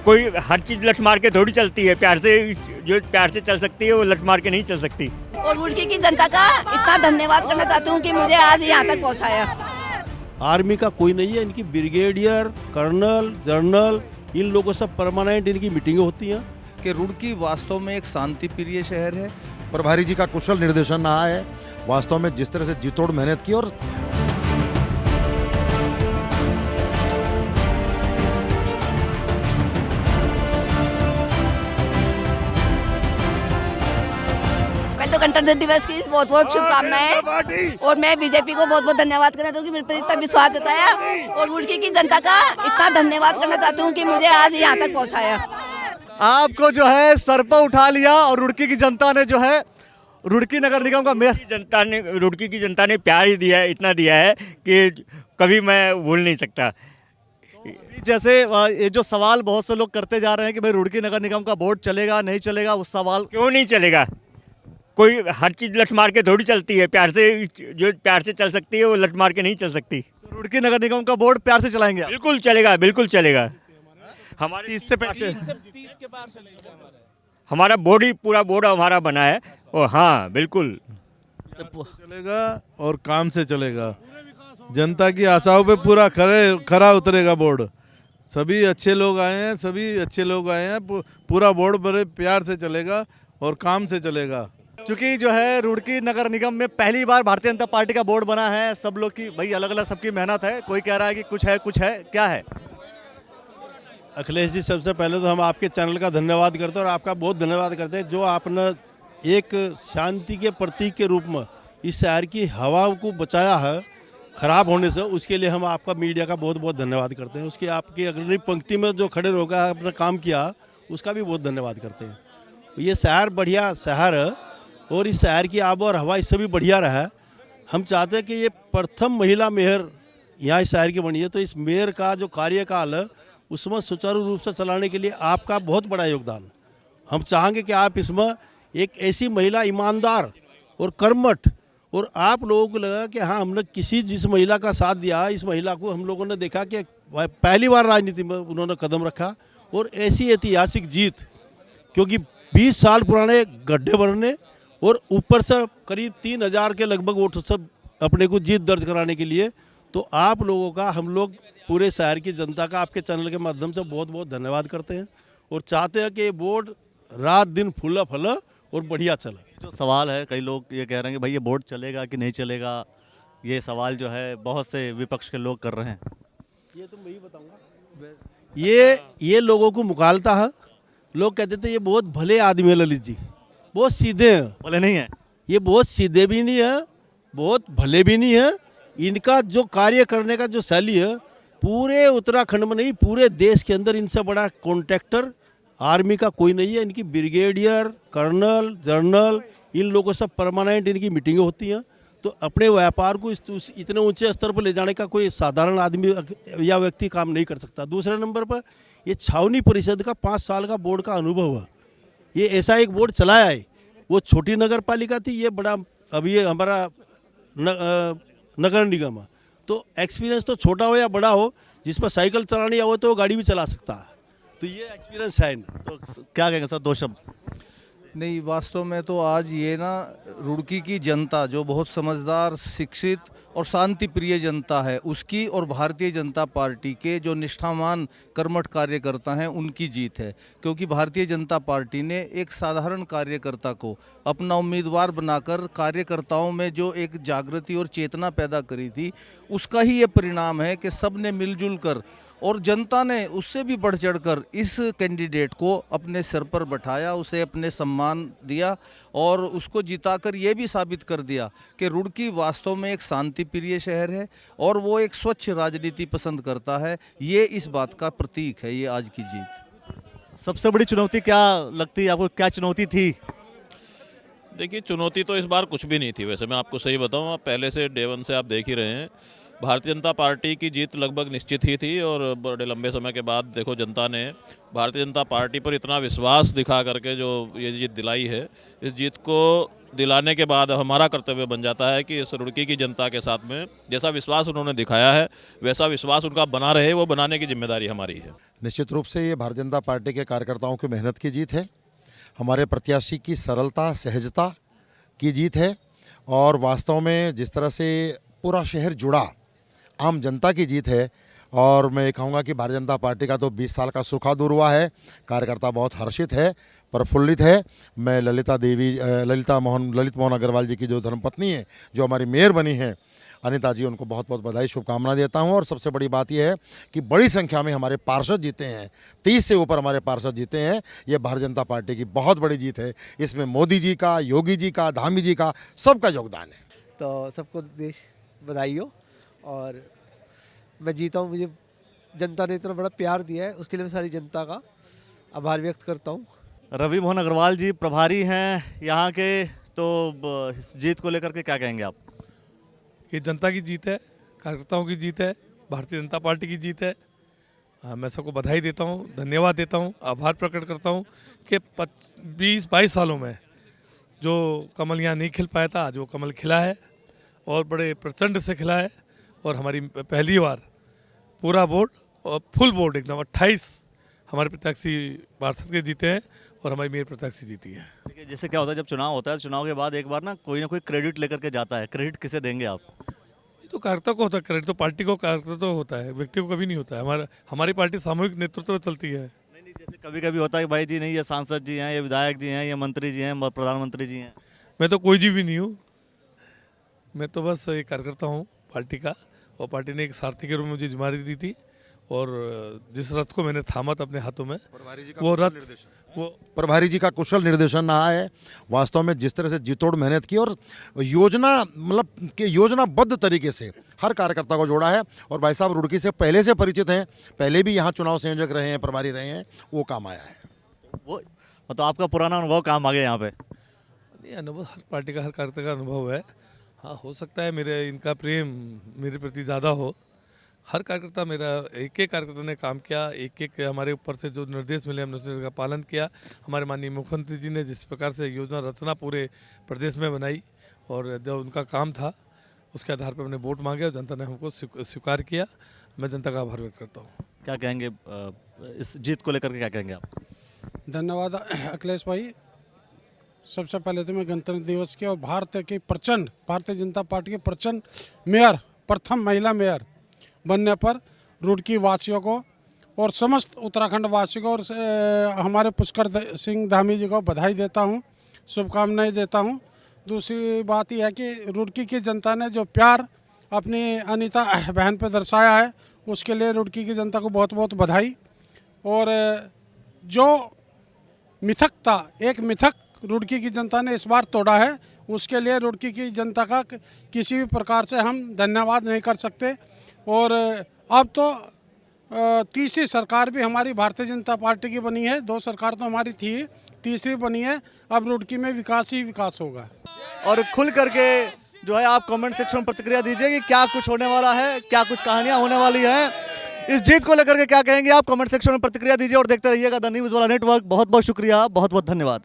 कोई हर चीज़ लठ मार के थोड़ी चलती है। प्यार से, जो प्यार से चल सकती है वो लठ मार के नहीं चल सकती। और रुड़की की जनता का इतना धन्यवाद करना चाहती हूँ कि मुझे आज यहाँ तक पहुँचाया। आर्मी का कोई नहीं है, इनकी ब्रिगेडियर, कर्नल, जनरल, इन लोगों से परमानेंट इनकी मीटिंगें होती हैं। कि रुड़की वास्तव में एक शांति प्रिय शहर है। प्रभारी जी का कुशल निर्देशन रहा है, वास्तव में जिस तरह से जी तोड़ मेहनत की। और कल तो गणतंत्र दिवस की बहुत बहुत शुभकामनाएं। और मैं बीजेपी को बहुत बहुत धन्यवाद करना चाहती हूँ कि मेरे पर इतना विश्वास जताया। और रुड़की की जनता का इतना धन्यवाद करना चाहती हूँ कि मुझे आज यहाँ तक पहुँचाया। आपको जो है सर पर उठा लिया और रुड़की की जनता ने जो है रुड़की नगर निगम का मेयर, रुड़की की जनता ने प्यार ही दिया है, इतना दिया है कि कभी मैं भूल नहीं सकता। जैसे ये जो सवाल बहुत से लोग करते जा रहे हैं कि भाई रुड़की नगर निगम का बोर्ड चलेगा नहीं चलेगा, उस सवाल क्यों नहीं चलेगा? कोई हर चीज़ लठ मार के थोड़ी चलती है। प्यार से, जो प्यार से चल सकती है वो लठ मार के नहीं चल सकती। तो रुड़की नगर निगम का बोर्ड प्यार से चलाएंगे आप? बिल्कुल चलेगा, बिल्कुल चलेगा। हमारे 30 से हमारा बोर्ड ही, पूरा बोर्ड हमारा बना है। और हाँ, बिल्कुल चलेगा और काम से चलेगा। जनता की आशाओं पे पूरा खरा उतरेगा बोर्ड। सभी अच्छे लोग आए हैं, सभी अच्छे लोग आए हैं। पूरा बोर्ड बड़े प्यार से चलेगा और काम से चलेगा। चूंकि जो है रुड़की नगर निगम में पहली बार भारतीय जनता पार्टी का बोर्ड बना है, सब लोग की भाई अलग अलग सबकी मेहनत है। कोई कह रहा है कि कुछ है, क्या है? अखिलेश जी, सबसे पहले तो हम आपके चैनल का धन्यवाद करते हैं और आपका बहुत धन्यवाद करते हैं जो आपने एक शांति के प्रतीक के रूप में इस शहर की हवा को बचाया है खराब होने से। उसके लिए हम आपका मीडिया का बहुत बहुत धन्यवाद करते हैं। उसकी आपकी अग्रणी पंक्ति में जो खड़े होकर आपने काम किया उसका भी बहुत धन्यवाद करते हैं। ये शहर बढ़िया शहर है और इस शहर की आबो और हवा इससे भी बढ़िया रहा। हम चाहते हैं कि ये प्रथम महिला मेयर यहाँ इस शहर की बनी है, तो इस मेयर का जो कार्यकाल है उसमें सुचारू रूप से चलाने के लिए आपका बहुत बड़ा योगदान। हम चाहेंगे कि आप इसमें एक ऐसी महिला ईमानदार और कर्मठ, और आप लोगों को लगा कि हाँ, हमने जिस महिला का साथ दिया, इस महिला को हम लोगों ने देखा कि पहली बार राजनीति में उन्होंने कदम रखा। और ऐसी ऐतिहासिक जीत, क्योंकि 20 साल पुराने गड्ढे भरने और ऊपर से करीब 3000 के लगभग वोट सब अपने को जीत दर्ज कराने के लिए, तो आप लोगों का, हम लोग पूरे शहर की जनता का आपके चैनल के माध्यम से बहुत बहुत धन्यवाद करते हैं और चाहते हैं कि ये बोर्ड रात दिन फूला फला और बढ़िया चला। जो सवाल है, कई लोग ये कह रहे हैं कि भाई ये बोर्ड चलेगा कि नहीं चलेगा, ये सवाल जो है बहुत से विपक्ष के लोग कर रहे हैं। ये तो मैं ही बताऊंगा। ये लोगों को मुकालता है। लोग कहते थे ये बहुत भले आदमी है ललित जी, बहुत सीधे हैं। बोले नहीं है, ये बहुत सीधे भी नहीं है, बहुत भले भी नहीं है। इनका जो कार्य करने का जो शैली है, पूरे उत्तराखंड में नहीं पूरे देश के अंदर इनसे बड़ा कॉन्ट्रैक्टर आर्मी का कोई नहीं है। इनकी ब्रिगेडियर, कर्नल, जनरल, इन लोगों से परमानेंट इनकी मीटिंगें होती हैं। तो अपने व्यापार को इतने ऊंचे स्तर पर ले जाने का कोई साधारण आदमी या व्यक्ति काम नहीं कर सकता। दूसरे नंबर पर ये छावनी परिषद का 5 साल का बोर्ड का अनुभव है। ये ऐसा एक बोर्ड चलाया है, वो छोटी नगर पालिका थी, ये बड़ा अभी ये हमारा नगर निगम है। तो एक्सपीरियंस तो छोटा हो या बड़ा हो, जिस पर साइकिल चलानी हो तो वो गाड़ी भी चला सकता है। तो ये एक्सपीरियंस है। तो क्या कहेंगे सर, 2 शब्द? नहीं, वास्तव में तो आज ये ना रुड़की की जनता जो बहुत समझदार, शिक्षित और शांति प्रिय जनता है, उसकी और भारतीय जनता पार्टी के जो निष्ठावान कर्मठ कार्यकर्ता हैं उनकी जीत है। क्योंकि भारतीय जनता पार्टी ने एक साधारण कार्यकर्ता को अपना उम्मीदवार बनाकर कार्यकर्ताओं में जो एक जागृति और चेतना पैदा करी थी, उसका ही ये परिणाम है कि सब ने मिलजुल कर और जनता ने उससे भी बढ़ चढ़कर इस कैंडिडेट को अपने सिर पर बैठाया, उसे अपने सम्मान दिया और उसको जिताकर ये भी साबित कर दिया कि रुड़की वास्तव में एक शांति प्रिय शहर है और वो एक स्वच्छ राजनीति पसंद करता है। ये इस बात का प्रतीक है ये आज की जीत। सबसे बड़ी चुनौती क्या लगती है आपको, क्या चुनौती थी? देखिए, चुनौती तो इस बार कुछ भी नहीं थी। वैसे मैं आपको सही बताऊं, आप पहले से डे 1 से आप देख ही रहे हैं, भारतीय जनता पार्टी की जीत लगभग निश्चित ही थी। और बड़े लंबे समय के बाद देखो जनता ने भारतीय जनता पार्टी पर इतना विश्वास दिखा करके जो ये जीत दिलाई है, इस जीत को दिलाने के बाद हमारा कर्तव्य बन जाता है कि इस रुड़की की जनता के साथ में जैसा विश्वास उन्होंने दिखाया है वैसा विश्वास उनका बना रहे, वो बनाने की जिम्मेदारी हमारी है। निश्चित रूप से ये भारतीय जनता पार्टी के कार्यकर्ताओं की मेहनत की जीत है, हमारे प्रत्याशी की सरलता सहजता की जीत है और वास्तव में जिस तरह से पूरा शहर जुड़ा आम जनता की जीत है। और मैं कहूँगा कि भारतीय जनता पार्टी का तो 20 साल का सूखा दूर हुआ है, कार्यकर्ता बहुत हर्षित है, प्रफुल्लित है। मैं ललित मोहन अग्रवाल जी की जो धर्मपत्नी है, जो हमारी मेयर बनी है अनिता जी, उनको बहुत बहुत बधाई शुभकामना देता हूं। और सबसे बड़ी बात यह है कि बड़ी संख्या में हमारे पार्षद जीते हैं, 30 से ऊपर हमारे पार्षद जीते हैं। ये भारतीय जनता पार्टी की बहुत बड़ी जीत है। इसमें मोदी जी का, योगी जी का, धामी जी का, सबका योगदान है। तो सबको देश बधाई हो और मैं जीता हूँ। मुझे जनता ने इतना बड़ा प्यार दिया है, उसके लिए मैं सारी जनता का आभार व्यक्त करता हूँ। रवि मोहन अग्रवाल जी प्रभारी हैं यहाँ के, तो इस जीत को लेकर के क्या कहेंगे आप? ये जनता की जीत है, कार्यकर्ताओं की जीत है, भारतीय जनता पार्टी की जीत है। मैं सबको बधाई देता हूँ, धन्यवाद देता हूँ, आभार प्रकट करता हूँ कि 20-22 सालों में जो कमल यहाँ नहीं खिल पाया था, आज वो कमल खिला है और बड़े प्रचंड से खिला है। और हमारी पहली बार पूरा बोर्ड और फुल बोर्ड एकदम 28 हमारे प्रत्याशी पार्षद के जीते हैं और हमारी मेयर प्रत्याशी जीती है। देखिए जैसे क्या होता है, जब चुनाव होता है, चुनाव के बाद एक बार ना कोई क्रेडिट लेकर के जाता है। क्रेडिट किसे देंगे आप? ये तो कार्यकर्ता को होता है क्रेडिट, तो पार्टी को कार्यकर्ता तो होता है, व्यक्ति को कभी नहीं होता है। हमारी पार्टी सामूहिक नेतृत्व में चलती है। नहीं, जैसे कभी कभी होता है कि भाई जी नहीं, ये सांसद जी हैं, ये विधायक जी हैं, ये मंत्री जी हैं, प्रधानमंत्री जी हैं। मैं तो कोई जी भी नहीं हूँ, मैं तो बस एक कार्यकर्ता हूँ पार्टी का, और पार्टी ने एक सारथी के रूप में मुझे जिम्मेदारी दी थी और जिस रथ को मैंने थामा था अपने हाथों में, वो रथ वो प्रभारी जी का कुशल निर्देशन रहा है। वास्तव में जिस तरह से जितोड़ मेहनत की और योजना मतलब कि योजनाबद्ध तरीके से हर कार्यकर्ता को जोड़ा है। और भाई साहब रुड़की से पहले से परिचित हैं, पहले भी यहाँ चुनाव संयोजक रहे हैं, प्रभारी रहे हैं, वो काम आया है। वो मतलब आपका पुराना अनुभव काम आ गया यहाँ पे? अनुभव हर पार्टी का, हर कार्यकर्ता का अनुभव है। हाँ, हो सकता है मेरे इनका प्रेम मेरे प्रति ज़्यादा हो। हर कार्यकर्ता मेरा, एक कार्यकर्ता ने काम किया, एक हमारे ऊपर से जो निर्देश मिले हमने उसका पालन किया। हमारे माननीय मुख्यमंत्री जी ने जिस प्रकार से योजना रचना पूरे प्रदेश में बनाई और जो उनका काम था उसके आधार पर हमने वोट मांगे और जनता ने हमको स्वीकार किया। मैं जनता का आभार व्यक्त करता हूँ। क्या कहेंगे इस जीत को लेकर के, क्या कहेंगे आप? धन्यवाद अखिलेश भाई। सबसे पहले तो मैं गणतंत्र दिवस के और भारतीय जनता पार्टी के प्रचंड मेयर, प्रथम महिला मेयर बनने पर रुड़की वासियों को और समस्त उत्तराखंड वासियों को और हमारे पुष्कर सिंह धामी जी को बधाई देता हूं, शुभकामनाएं देता हूं। दूसरी बात यह है कि रुड़की की जनता ने जो प्यार अपनी अनीता बहन पर दर्शाया है, उसके लिए रुड़की की जनता को बहुत बहुत बधाई। और जो मिथक था, एक मिथक रुड़की की जनता ने इस बार तोड़ा है, उसके लिए रुड़की की जनता का किसी भी प्रकार से हम धन्यवाद नहीं कर सकते। और अब तो तीसरी सरकार भी हमारी भारतीय जनता पार्टी की बनी है, 2 सरकार तो हमारी थी, तीसरी बनी है। अब रुड़की में विकास ही विकास होगा। और खुल करके जो है आप कमेंट सेक्शन में प्रतिक्रिया दीजिए कि क्या कुछ होने वाला है, क्या कुछ कहानियां होने वाली हैं। इस जीत को लेकर के क्या कहेंगे आप, कमेंट सेक्शन में प्रतिक्रिया दीजिए और देखते रहिएगा द न्यूज़ वाला नेटवर्क। बहुत बहुत शुक्रिया, बहुत बहुत धन्यवाद।